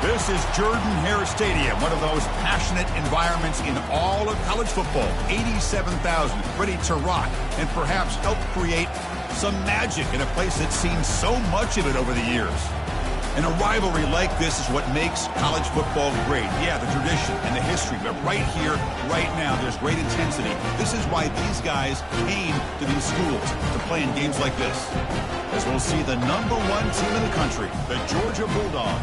This is Jordan-Hare Stadium, one of those passionate environments in all of college football. 87,000 ready to rock and perhaps help create some magic in a place that's seen so much of it over the years. And a rivalry like this is what makes college football great. Yeah, the tradition and the history, but right here, right now, there's great intensity. This is why these guys came to these schools to play in games like this. As we'll see the #1 team in the country, the Georgia Bulldogs,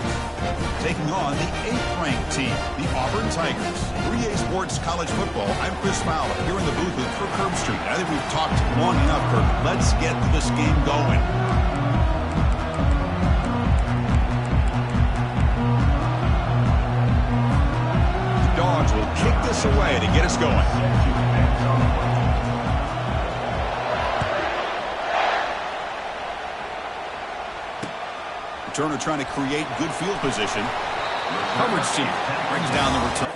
taking on the 8th-ranked team, the Auburn Tigers. 3A Sports College Football, I'm Chris Fowler, here in the booth with Kirk Herbstreit. I think we've talked long enough, Kirk. Let's get this game going. Dogs will kick this away to get us going. Returner trying to create good field position. Coverage team brings down the return.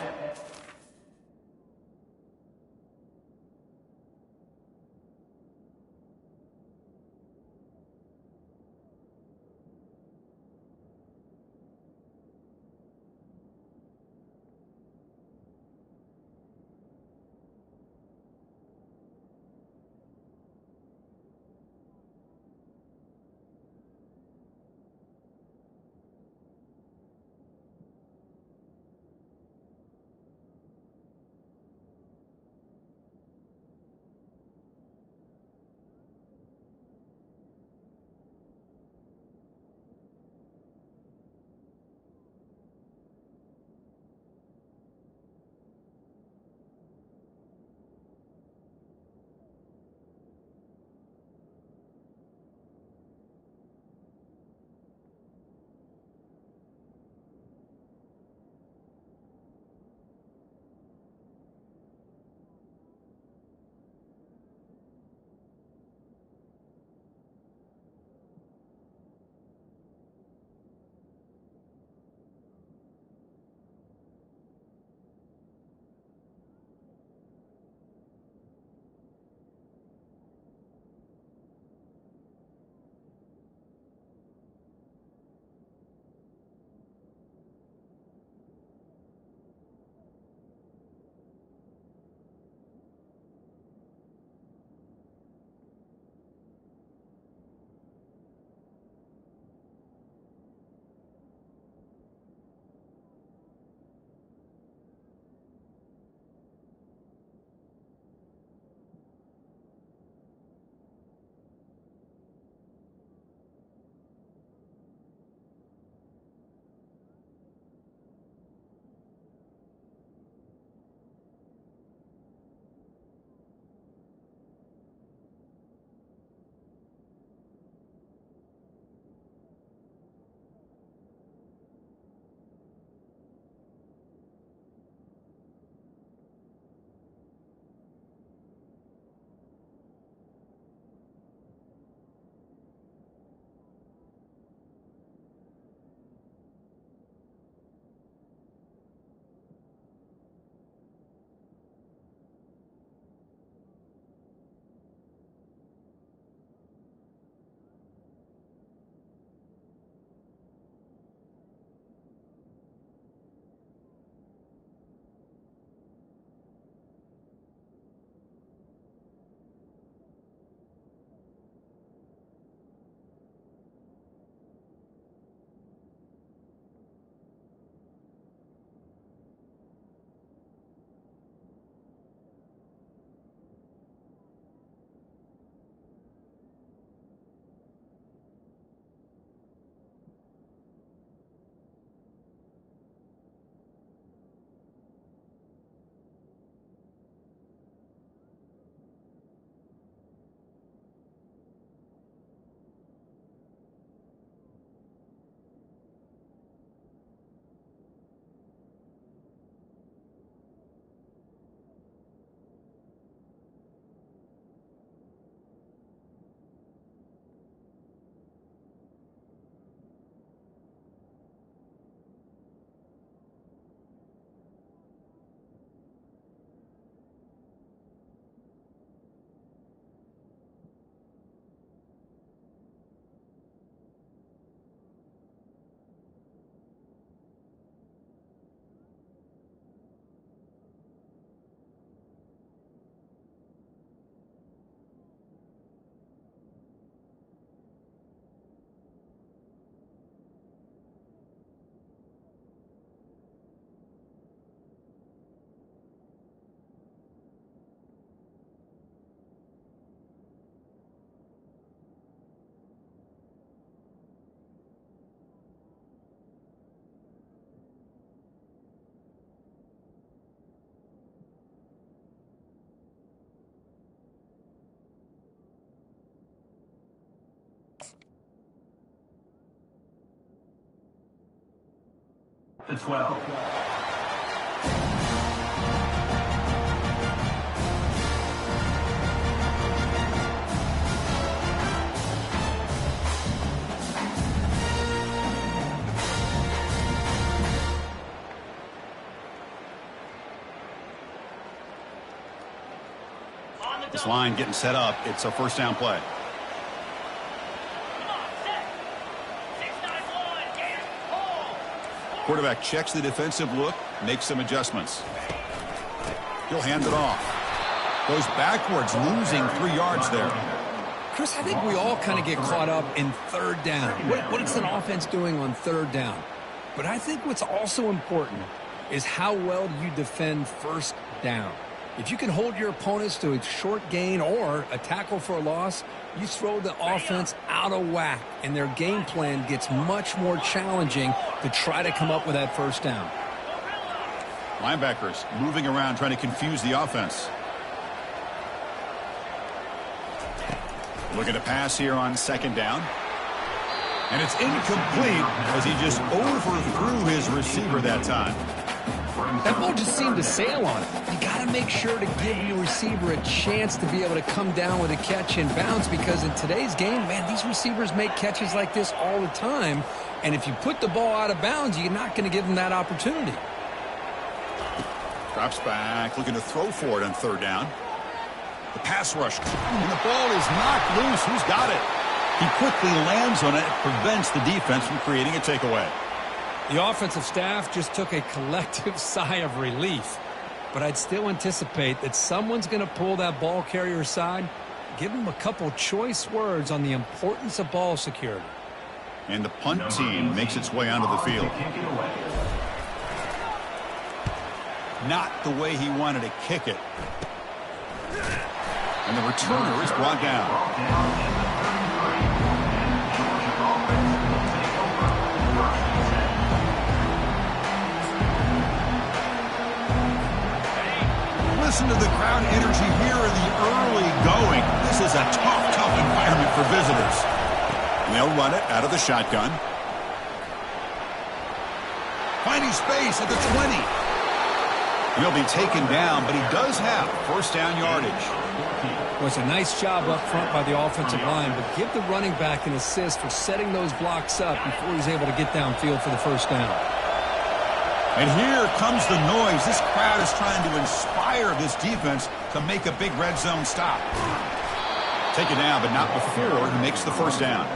to 12. This line getting set up. It's a first down play. Quarterback checks the defensive look, makes some adjustments. He'll hand it off. Goes backwards, losing 3 yards there. Chris, I think we all kind of get caught up in third down. What is an offense doing on third down? But I think what's also important is how well do you defend first down. If you can hold your opponents to a short gain or a tackle for a loss, you throw the offense out of whack, and their game plan gets much more challenging to try to come up with that first down. Linebackers moving around, trying to confuse the offense. Looking to pass here on second down. And it's incomplete as he just overthrew his receiver that time. That ball just seemed to sail on it. You got to make sure to give your receiver a chance to be able to come down with a catch and bounce, because in today's game, man, these receivers make catches like this all the time. And if you put the ball out of bounds, you're not going to give them that opportunity. Drops back, looking to throw for it on third down. The pass rush, and the ball is knocked loose. Who's got it? He quickly lands on it, prevents the defense from creating a takeaway. The offensive staff just took a collective sigh of relief. But I'd still anticipate that someone's going to pull that ball carrier aside, give him a couple choice words on the importance of ball security. And the punt team makes its way onto the field. Not the way he wanted to kick it. And the returner is brought down. Listen to the crowd energy here in the early going. This is a tough environment for visitors. And they'll run it out of the shotgun. Finding space at the 20. He'll be taken down, but he does have first down yardage. Well, it's a nice job up front by the offensive line, but give the running back an assist for setting those blocks up before he's able to get downfield for the first down. And here comes the noise. This crowd is trying to inspire this defense to make a big red zone stop. Take it down, but not before he makes the first down.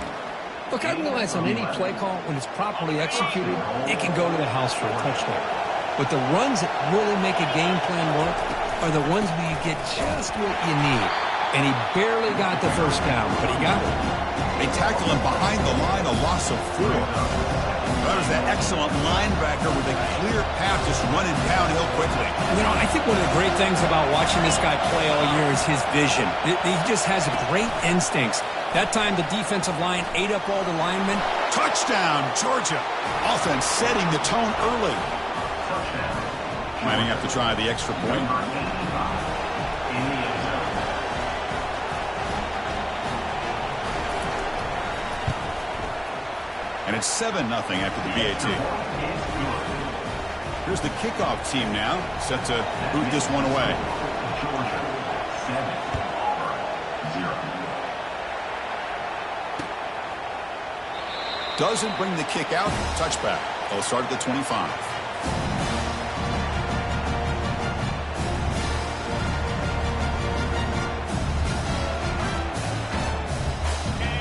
Look, I realize on any play call, when it's properly executed, it can go to the house for a touchdown. But the runs that really make a game plan work are the ones where you get just what you need. And he barely got the first down, but he got it. They tackle him behind the line, a loss of 4. That was that excellent linebacker with a clear path just running downhill quickly. You know, I think one of the great things about watching this guy play all year is his vision. He just has great instincts. That time the defensive line ate up all the linemen. Touchdown, Georgia. Offense setting the tone early. Might have to try the extra point. And it's 7-0 after the BAT. Here's the kickoff team now, set to boot this one away. Doesn't bring the kick out. Touchback. They'll start at the 25.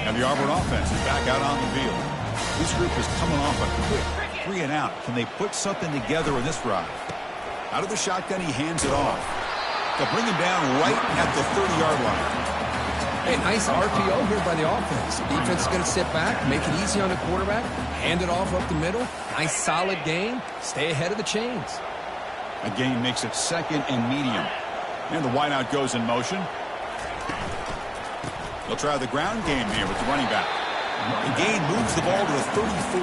And the Auburn offense is back out on the field. This group is coming off a quick 3-and-out. Can they put something together in this drive? Out of the shotgun, he hands it off. They'll bring him down right at the 30-yard line. Hey, nice RPO here by the offense. Defense is going to sit back, make it easy on the quarterback, hand it off up the middle. Nice solid gain. Stay ahead of the chains. A gain makes it second and medium. And the wideout goes in motion. They'll try the ground game here with the running back. The gain moves the ball to the 34.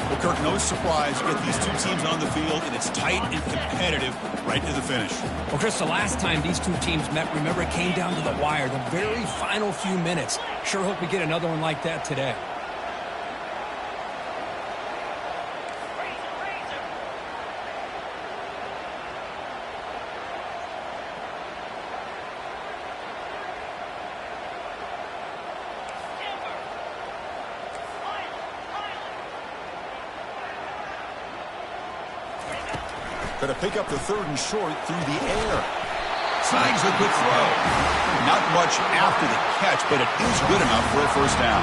Well, Kirk, no surprise. You get these two teams on the field, and it's tight and competitive right to the finish. Well, Chris, the last time these two teams met, remember, it came down to the wire, the very final few minutes. Sure hope we get another one like that today. Going to pick up the 3rd and short through the air. Snags a good throw. Not much after the catch, but it is good enough for a first down.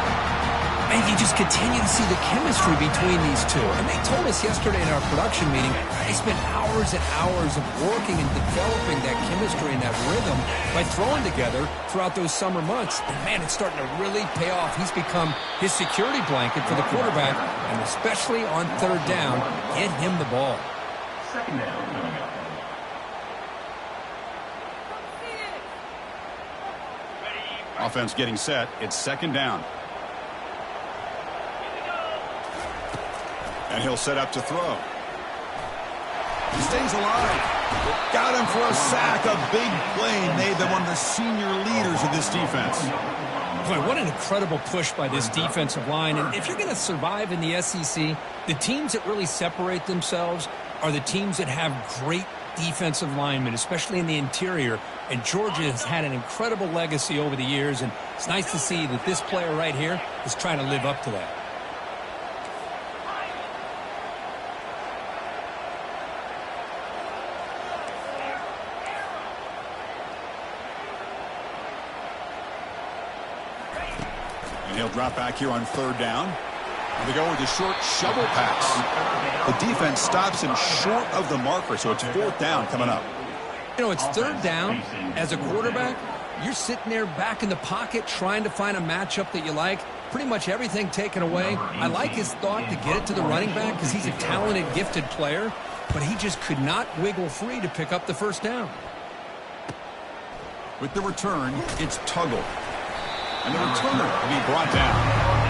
And you just continue to see the chemistry between these two. And they told us yesterday in our production meeting, they spent hours and hours of working and developing that chemistry and that rhythm by throwing together throughout those summer months. And, man, it's starting to really pay off. He's become his security blanket for the quarterback, and especially on 3rd down, get him the ball. Second down coming up. Offense getting set. It's 2nd down. And he'll set up to throw. He stays alive. Got him for a sack. A big play made them one of the senior leaders of this defense. Boy, what an incredible push by this defensive line. And if you're going to survive in the SEC, the teams that really separate themselves are the teams that have great defensive linemen, especially in the interior. And Georgia has had an incredible legacy over the years, and it's nice to see that this player right here is trying to live up to that. And he'll drop back here on 3rd down. And they go with the short shovel pass. The defense stops him short of the marker, so it's 4th down coming up. You know, it's 3rd down. As a quarterback, you're sitting there back in the pocket trying to find a matchup that you like. Pretty much everything taken away. I like his thought to get it to the running back because he's a talented, gifted player, but he just could not wiggle free to pick up the 1st down. With the return, it's Tuggle. And the returner will be brought down.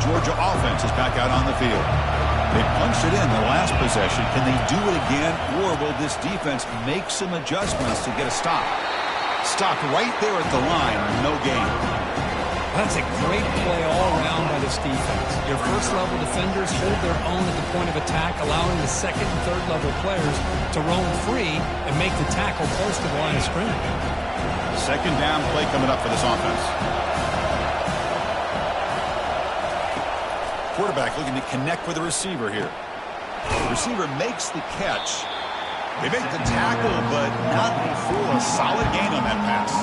Georgia offense is back out on the field. They punched it in the last possession. Can they do it again, or will this defense make some adjustments to get a stop? Stopped right there at the line, no gain. That's a great play all around by this defense. Your first-level defenders hold their own at the point of attack, allowing the second and third-level players to roam free and make the tackle close to the line of scrimmage. 2nd down play coming up for this offense. Quarterback looking to connect with the receiver here. The receiver makes the catch. They make the tackle, but not for a solid gain on that pass.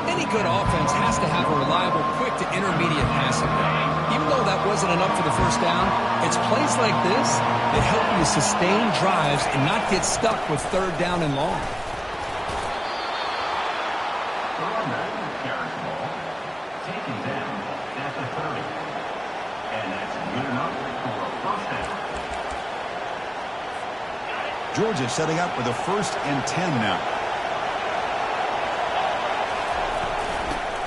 Any good offense has to have a reliable, quick to intermediate passing game. Even though that wasn't enough for the 1st down, it's plays like this that help you sustain drives and not get stuck with 3rd down and long. Georgia setting up with a 1st and 10 now.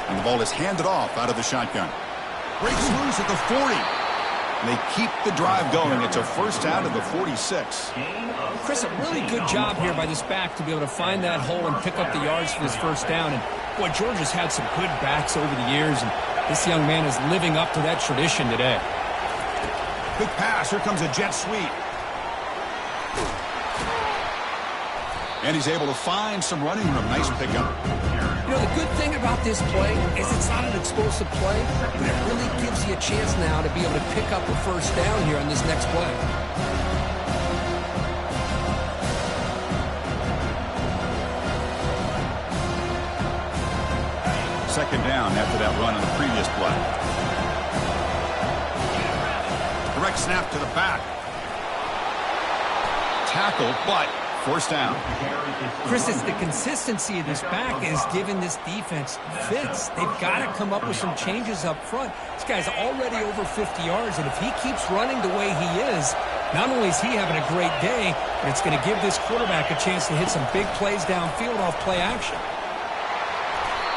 And the ball is handed off out of the shotgun. Breaks loose at the 40. And they keep the drive going. It's a 1st down to the 46. Chris, a really good job here by this back to be able to find that hole and pick up the yards for this 1st down. And, boy, Georgia's had some good backs over the years, and this young man is living up to that tradition today. Quick pass. Here comes a jet sweep. And he's able to find some running room. Nice pickup. You know, the good thing about this play is it's not an explosive play, but it really gives you a chance now to be able to pick up a 1st down here on this next play. Second down after that run on the previous play. Direct snap to the back. Tackle, but 1st down. Chris, it's the consistency of this back is giving this defense fits. They've got to come up with some changes up front. This guy's already over 50 yards, and if he keeps running the way he is, not only is he having a great day, but it's going to give this quarterback a chance to hit some big plays downfield off play action.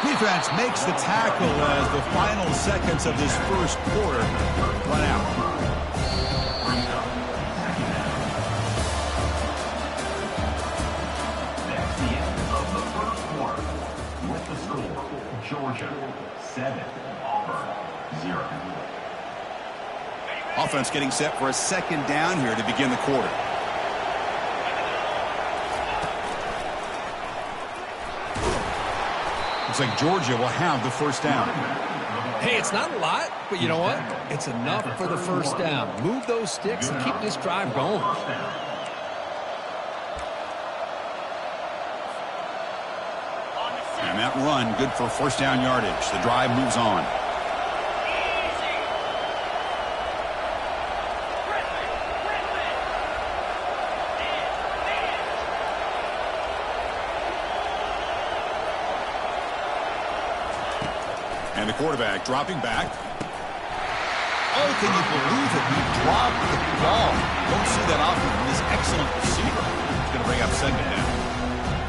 Defense makes the tackle as the final seconds of this 1st quarter run out. Georgia 7, Auburn 0. Offense getting set for a 2nd down here to begin the quarter. Looks like Georgia will have the first down. Hey, it's not a lot, but you know what? It's enough for the first down. Move those sticks and keep this drive going. And that run, good for first down yardage. The drive moves on. And the quarterback dropping back. Oh, can you believe it? He dropped the ball. Don't see that often from this excellent receiver. He's going to bring up second down.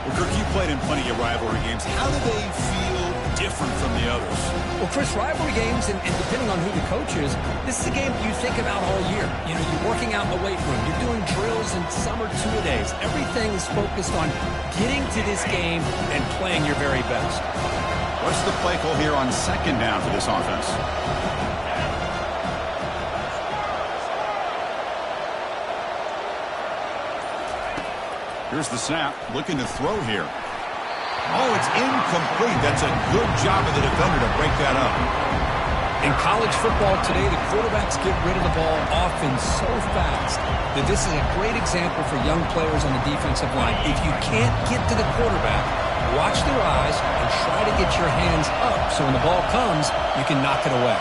Well, Kirk, you played in plenty of rivalry games. How do they feel different from the others? Well, Chris, rivalry games, and depending on who the coach is, this is a game you think about all year. You know, you're working out in the weight room. You're doing drills and summer two-a-days. Everything is focused on getting to this game and playing your very best. What's the play call here on second down for this offense? Here's the snap. Looking to throw here. Oh, it's incomplete. That's a good job of the defender to break that up. In college football today, the quarterbacks get rid of the ball often so fast that this is a great example for young players on the defensive line. If you can't get to the quarterback, watch their eyes and try to get your hands up so when the ball comes, you can knock it away.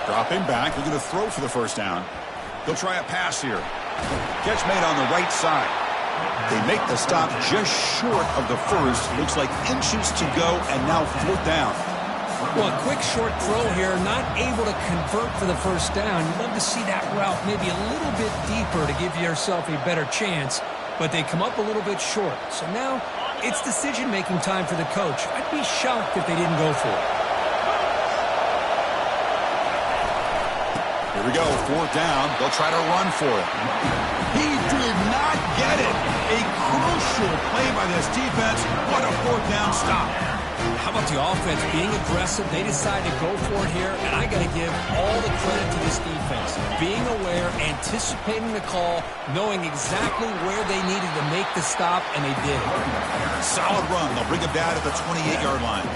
Dropping back, looking to throw for the first down. They'll try a pass here. Catch made on the right side. They make the stop just short of the first. Looks like inches to go, and now fourth down. Well, a quick short throw here, not able to convert for the first down. You'd love to see that route maybe a little bit deeper to give yourself a better chance, but they come up a little bit short. So now it's decision-making time for the coach. I'd be shocked if they didn't go for it. Here we go, fourth down. They'll try to run for it. He did not get it. A crucial play by this defense. What a fourth down stop. How about the offense being aggressive? They decide to go for it here, and I got to give all the credit to this defense. Being aware, anticipating the call, knowing exactly where they needed to make the stop, and they did it. Solid run. They'll bring him down at the 28-yard line.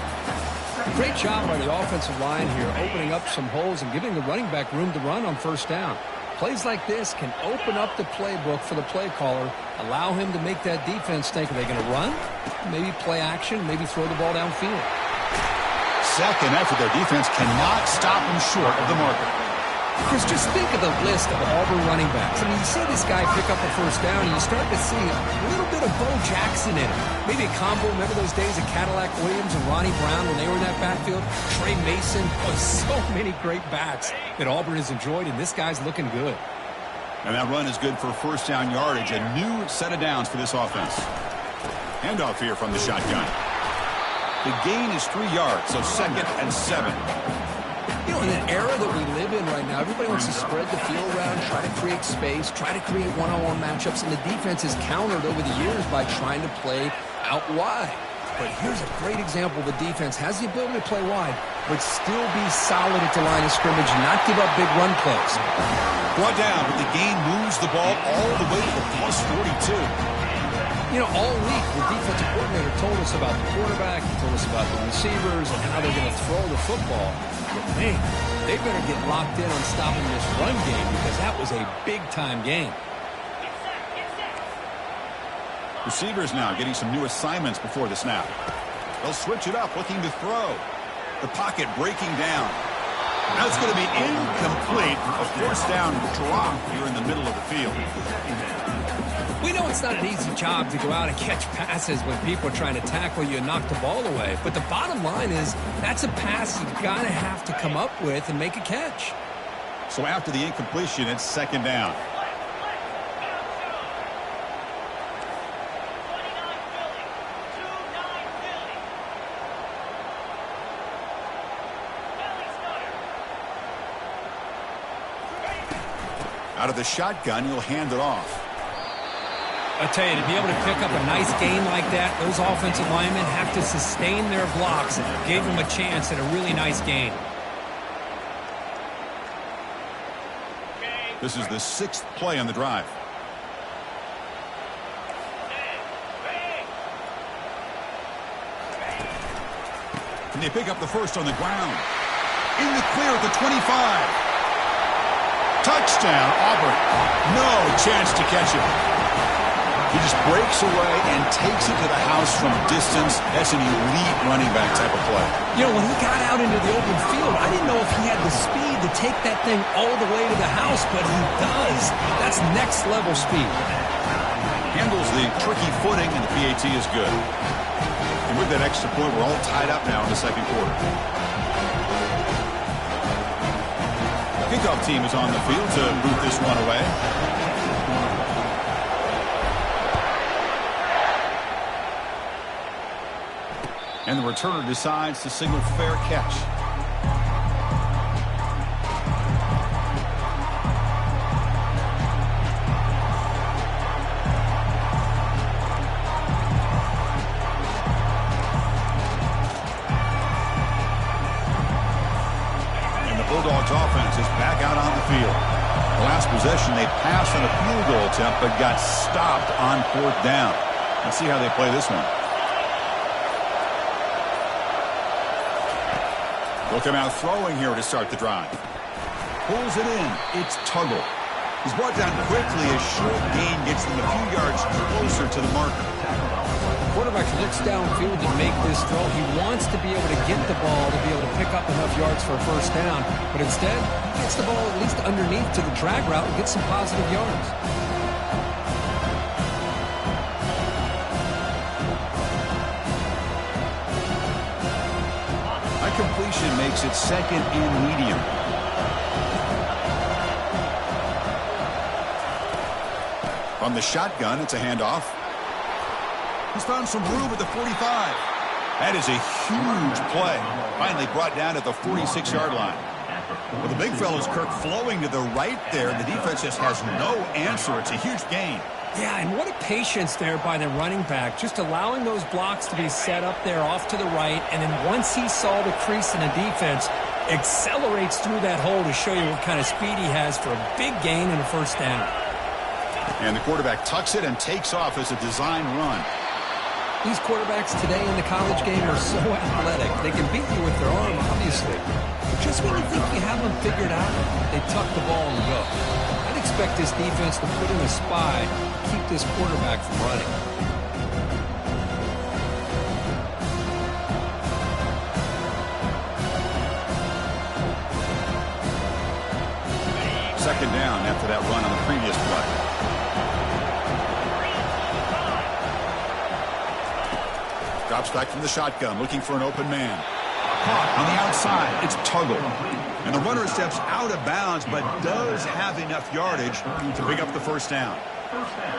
Great job by the offensive line here, opening up some holes and giving the running back room to run on first down. Plays like this can open up the playbook for the play caller, allow him to make that defense think, are they going to run? Maybe play action, maybe throw the ball downfield. Second effort, their defense cannot stop him short of the marker. Chris, just think of the list of Auburn running backs. I mean, you see this guy pick up a first down, and you start to see a little bit of Bo Jackson in it. Maybe a combo. Remember those days of Cadillac Williams and Ronnie Brown when they were in that backfield? Trey Mason. Oh, so many great backs that Auburn has enjoyed, and this guy's looking good. And that run is good for first down yardage. A new set of downs for this offense. Handoff here from the shotgun. The gain is 3 yards, so second and 7. You know, in an era that we live in right now, everybody wants to spread the field around, try to create space, try to create one-on-one matchups, and the defense is countered over the years by trying to play out wide. But here's a great example. The defense has the ability to play wide, but still be solid at the line of scrimmage and not give up big run plays. Brought down, but the gain moves the ball all the way to the plus 42. You know, all week, the defensive coordinator told us about the quarterback, he told us about the receivers and how they're going to throw the football. But, man, they better get locked in on stopping this run game because that was a big-time game. Receivers now getting some new assignments before the snap. They'll switch it up, looking to throw. The pocket breaking down. That's going to be incomplete. A first down drop here in the middle of the field. We know it's not an easy job to go out and catch passes when people are trying to tackle you and knock the ball away. But the bottom line is that's a pass you got to have to come up with and make a catch. So after the incompletion, it's second down. Out of the shotgun, he'll hand it off. I tell you, to be able to pick up a nice gain like that, those offensive linemen have to sustain their blocks, and gave them a chance at a really nice gain. This is the 6th play on the drive. And they pick up the first on the ground. In the clear at the 25. Touchdown, Auburn. No chance to catch him. He just breaks away and takes it to the house from distance. That's an elite running back type of play. You know, when he got out into the open field, I didn't know if he had the speed to take that thing all the way to the house, but he does. That's next level speed. Handles the tricky footing, and the PAT is good. And with that extra point, we're all tied up now in the second quarter. Kickoff team is on the field to boot this one away. And the returner decides to signal fair catch. And the Bulldogs offense is back out on the field. The last possession, they passed on a field goal attempt, but got stopped on 4th down. Let's see how they play this one. They'll come out throwing here to start the drive. Pulls it in. It's Tuggle. He's brought down quickly as short gain gets them a few yards closer to the marker. The quarterback looks downfield to make this throw. He wants to be able to get the ball to be able to pick up enough yards for a first down. But instead, he gets the ball at least underneath to the drag route and gets some positive yards. Completion makes it 2nd and medium. From the shotgun, it's a handoff. He's found some room at the 45. That is a huge play. Finally brought down at the 46-yard line. Well, the big fella's Kirk flowing to the right there. The defense just has no answer. It's a huge gain. Yeah, and what a patience there by the running back, just allowing those blocks to be set up there off to the right, and then once he saw the crease in the defense, accelerates through that hole to show you what kind of speed he has for a big gain and a first down. And the quarterback tucks it and takes off as a design run. These quarterbacks today in the college game are so athletic. They can beat you with their arm, obviously. But just when you think you have them figured out, they tuck the ball and go. I'd expect this defense to put in a spy, keep this quarterback from running. Second down after that run on the previous play. Drops back from the shotgun, looking for an open man. Caught on the outside. It's Tuggle. And the runner steps out of bounds, but does have enough yardage to pick up the first down.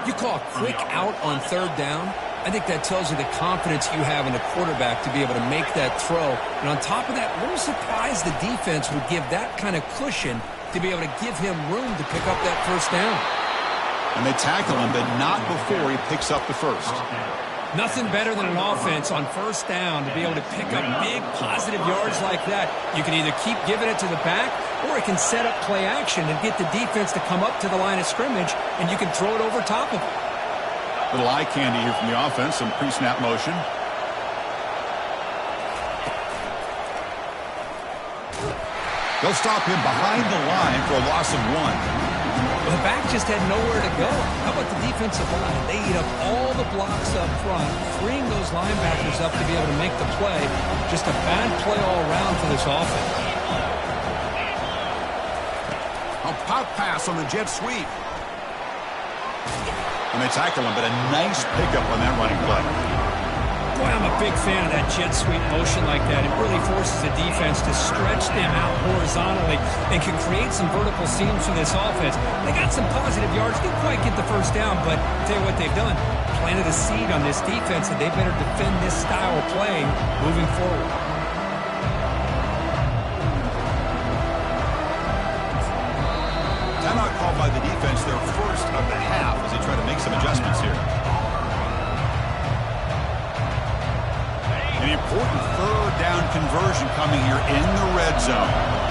You call a quick out on third down. I think that tells you the confidence you have in the quarterback to be able to make that throw. And on top of that, a little surprised the defense would give that kind of cushion to be able to give him room to pick up that first down. And they tackle him, but not before he picks up the first. Nothing better than an offense on first down to be able to pick up big positive yards like that. You can either keep giving it to the back, or it can set up play action and get the defense to come up to the line of scrimmage, and you can throw it over top of it. Little eye candy here from the offense, some pre-snap motion. They'll stop him behind the line for a loss of 1. The back just had nowhere to go. How about the defensive line? They eat up all the blocks up front, freeing those linebackers up to be able to make the play. Just a bad play all around for this offense. A pop pass on the jet sweep. And they tackle him, but a nice pickup on that running play. Boy, I'm a big fan of that jet sweep motion like that. It really forces the defense to stretch them out horizontally and can create some vertical seams for this offense. They got some positive yards. Didn't quite get the first down, but I'll tell you what they've done. Planted a seed on this defense, and they better defend this style of playing moving forward. Timeout called by the defense, their first of the half, as they try to make some adjustments here. An important third down conversion coming here in the red zone.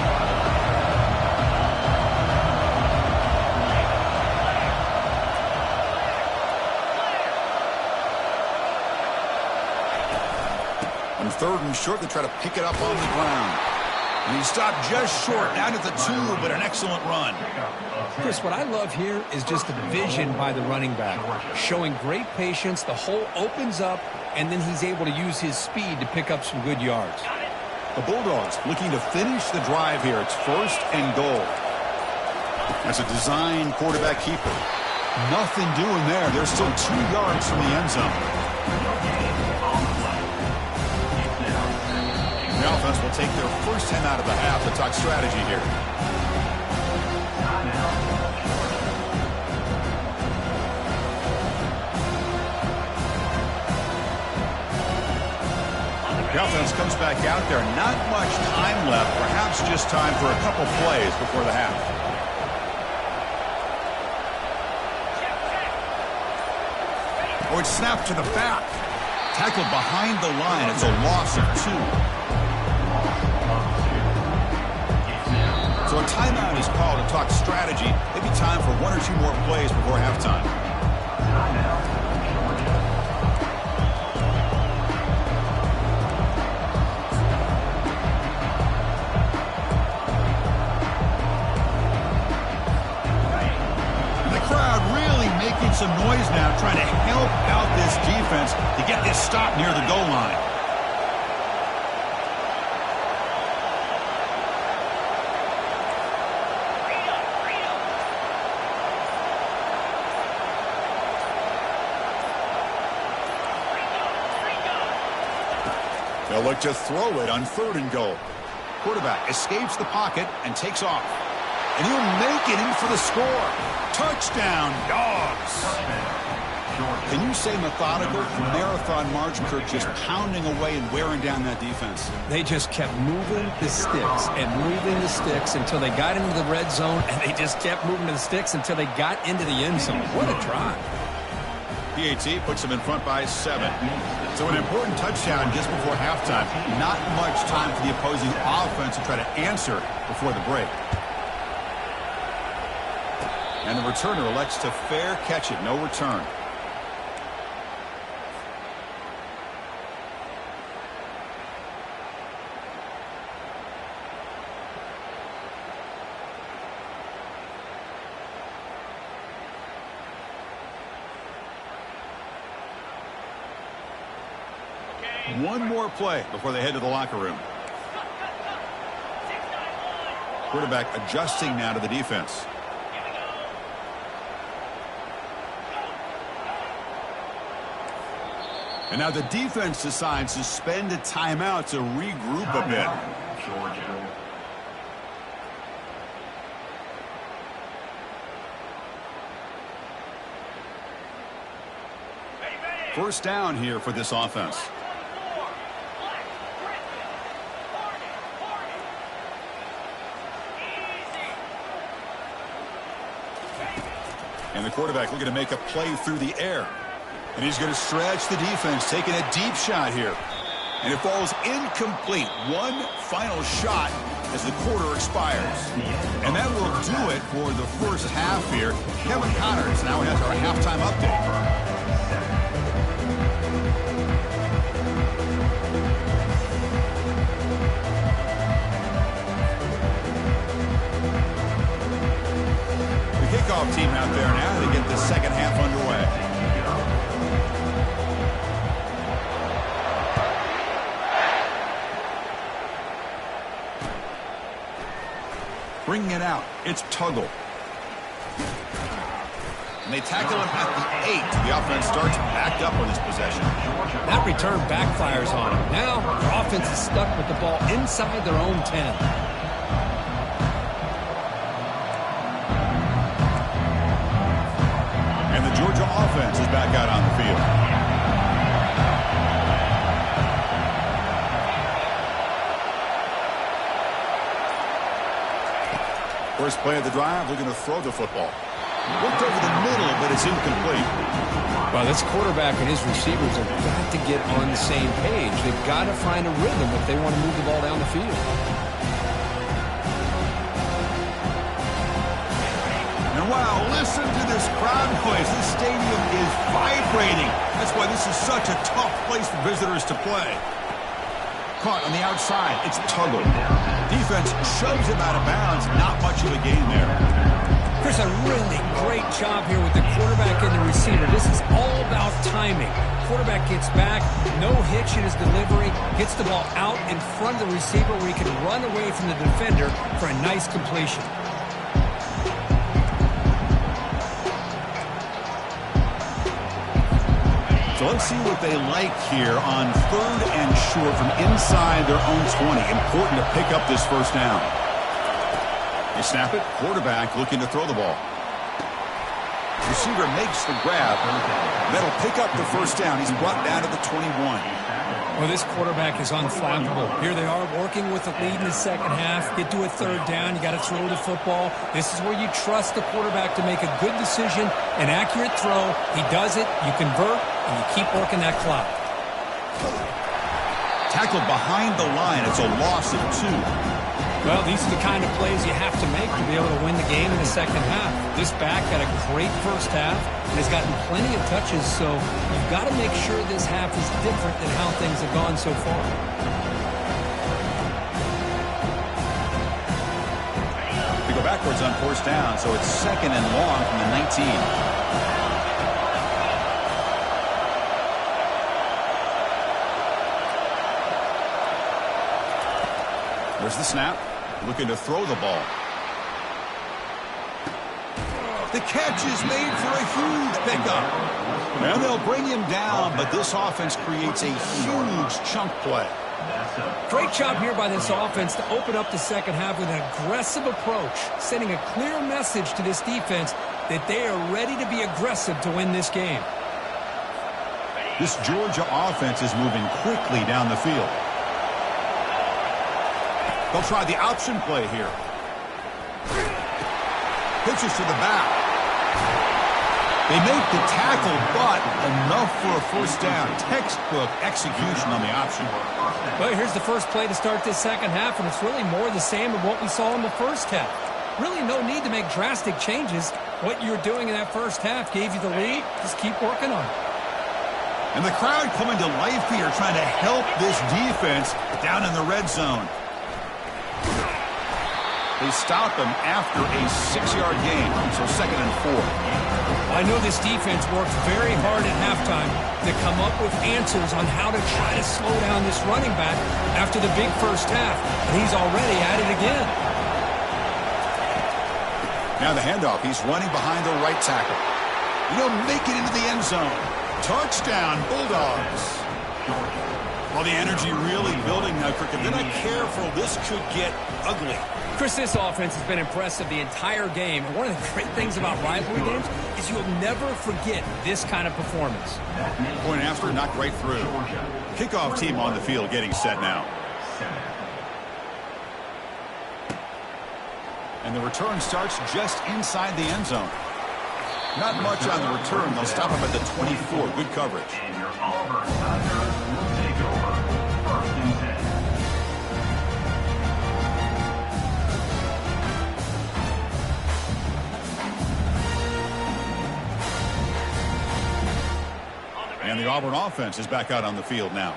On 3rd and short, they try to pick it up on the ground. And he stopped just short, down at the 2, but an excellent run. Chris, what I love here is just the vision by the running back, showing great patience. The hole opens up, and then he's able to use his speed to pick up some good yards. The Bulldogs looking to finish the drive here. It's 1st and goal. That's a design quarterback keeper. Nothing doing there. They're still 2 yards from the end zone. The offense will take their first time out of the half to talk strategy here. The offense comes back out there. Not much time left. Perhaps just time for a couple plays before the half. Oh, it's snapped to the back. Tackled behind the line. It's a loss of 2. So a timeout is called to talk strategy. Maybe time for 1 or 2 more plays before halftime. The crowd really making some noise now, trying to help out this defense to get this stop near the goal line. They'll look to throw it on 3rd and goal. Quarterback escapes the pocket and takes off. And he'll make it in for the score. Touchdown, Dogs. Can you say methodical? Marathon march, Kirk, just pounding away and wearing down that defense. They just kept moving the sticks and moving the sticks until they got into the red zone, and they just kept moving the sticks until they got into the end zone. What a drive. PAT puts them in front by 7. So an important touchdown just before halftime. Not much time for the opposing offense to try to answer before the break. And the returner elects to fair catch it. No return. One more play before they head to the locker room. Quarterback adjusting now to the defense. And now the defense decides to spend a timeout to regroup a bit. First down here for this offense. And the quarterback looking to make a play through the air. And he's going to stretch the defense, taking a deep shot here. And it falls incomplete. One final shot as the quarter expires. And that will do it for the first half here. Kevin Connors now has our halftime update. Kickoff team out there now to get the second half underway. Bringing it out, it's Tuggle. And they tackle him at the 8. The offense starts backed up on this possession. That return backfires on him. Now, the offense is stuck with the ball inside their own 10. Georgia offense is back out on the field. First play of the drive, looking to throw the football. Looked over the middle, but it's incomplete. Well, this quarterback and his receivers have got to get on the same page. They've got to find a rhythm if they want to move the ball down the field. Wow, listen to this crowd noise. This stadium is vibrating. That's why this is such a tough place for visitors to play. caught on the outside. It's Tuggle. Defense shoves him out of bounds. Not much of a gain there. Chris, a really great job here with the quarterback and the receiver. This is all about timing. Quarterback gets back, no hitch in his delivery, gets the ball out in front of the receiver where he can run away from the defender for a nice completion. So let's see what they like here on 3rd and short from inside their own 20. Important to pick up this first down. They snap it. Quarterback looking to throw the ball. Receiver makes the grab. That'll pick up the first down. He's brought down to the 21. Well, this quarterback is unflappable. Here they are working with the lead in the second half. Get to a 3rd down. You got to throw the football. This is where you trust the quarterback to make a good decision, an accurate throw. He does it. You convert, and you keep working that clock. Tackled behind the line. It's a loss of 2. Well, these are the kind of plays you have to make to be able to win the game in the second half. This back had a great first half and has gotten plenty of touches, so you've got to make sure this half is different than how things have gone so far. They go backwards on 4th down, so it's 2nd and long from the 19. There's the snap. Looking to throw the ball. The catch is made for a huge pickup. And they'll bring him down, but this offense creates a huge chunk play. Great job here by this offense to open up the second half with an aggressive approach, sending a clear message to this defense that they are ready to be aggressive to win this game. This Georgia offense is moving quickly down the field. They'll try the option play here. Pitches to the back. They make the tackle, but enough for a first down. Textbook execution on the option. Well, here's the first play to start this second half, and it's really more the same of what we saw in the first half. Really no need to make drastic changes. What you were doing in that first half gave you the lead. Just keep working on it. And the crowd coming to life here, trying to help this defense down in the red zone. They stop him after a 6-yard gain, so 2nd and 4. I know this defense worked very hard at halftime to come up with answers on how to try to slow down this running back after the big first half, and he's already at it again. Now the handoff. He's running behind the right tackle. He'll make it into the end zone. Touchdown, Bulldogs. Well, the energy really building now, Cricket. If they're not careful, this could get ugly. Chris, this offense has been impressive the entire game. And one of the great things about rivalry games is you'll never forget this kind of performance. Point after, knocked right through. Kickoff team on the field getting set now. And the return starts just inside the end zone. Not much on the return. They'll stop him at the 24. Good coverage. And your Auburn Tigers will take over 1st and 10. And the Auburn offense is back out on the field now.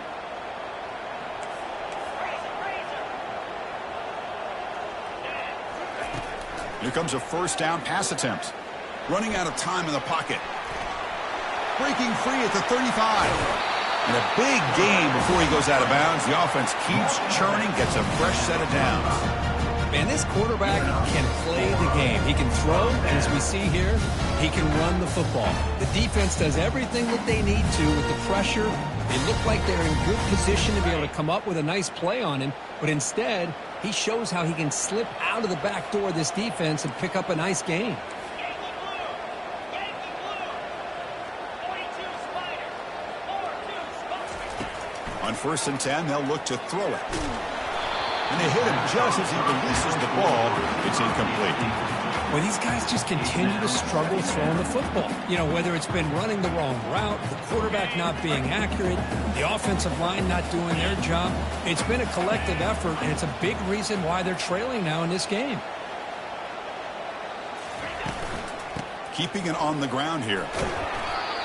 Here comes a first down pass attempt. Running out of time in the pocket. Breaking free at the 35. And a big gain before he goes out of bounds. The offense keeps churning, gets a fresh set of downs. Man, this quarterback can play the game. He can throw, and as we see here, he can run the football. The defense does everything that they need to with the pressure. They look like they're in good position to be able to come up with a nice play on him, but instead, he shows how he can slip out of the back door of this defense and pick up a nice gain. On 1st and 10, they'll look to throw it. And they hit him just as he releases the ball. It's incomplete. Well, these guys just continue to struggle throwing the football. You know, whether it's been running the wrong route, the quarterback not being accurate, the offensive line not doing their job. It's been a collective effort, and it's a big reason why they're trailing now in this game. Keeping it on the ground here.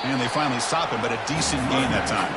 And they finally stop him, but a decent gain that time.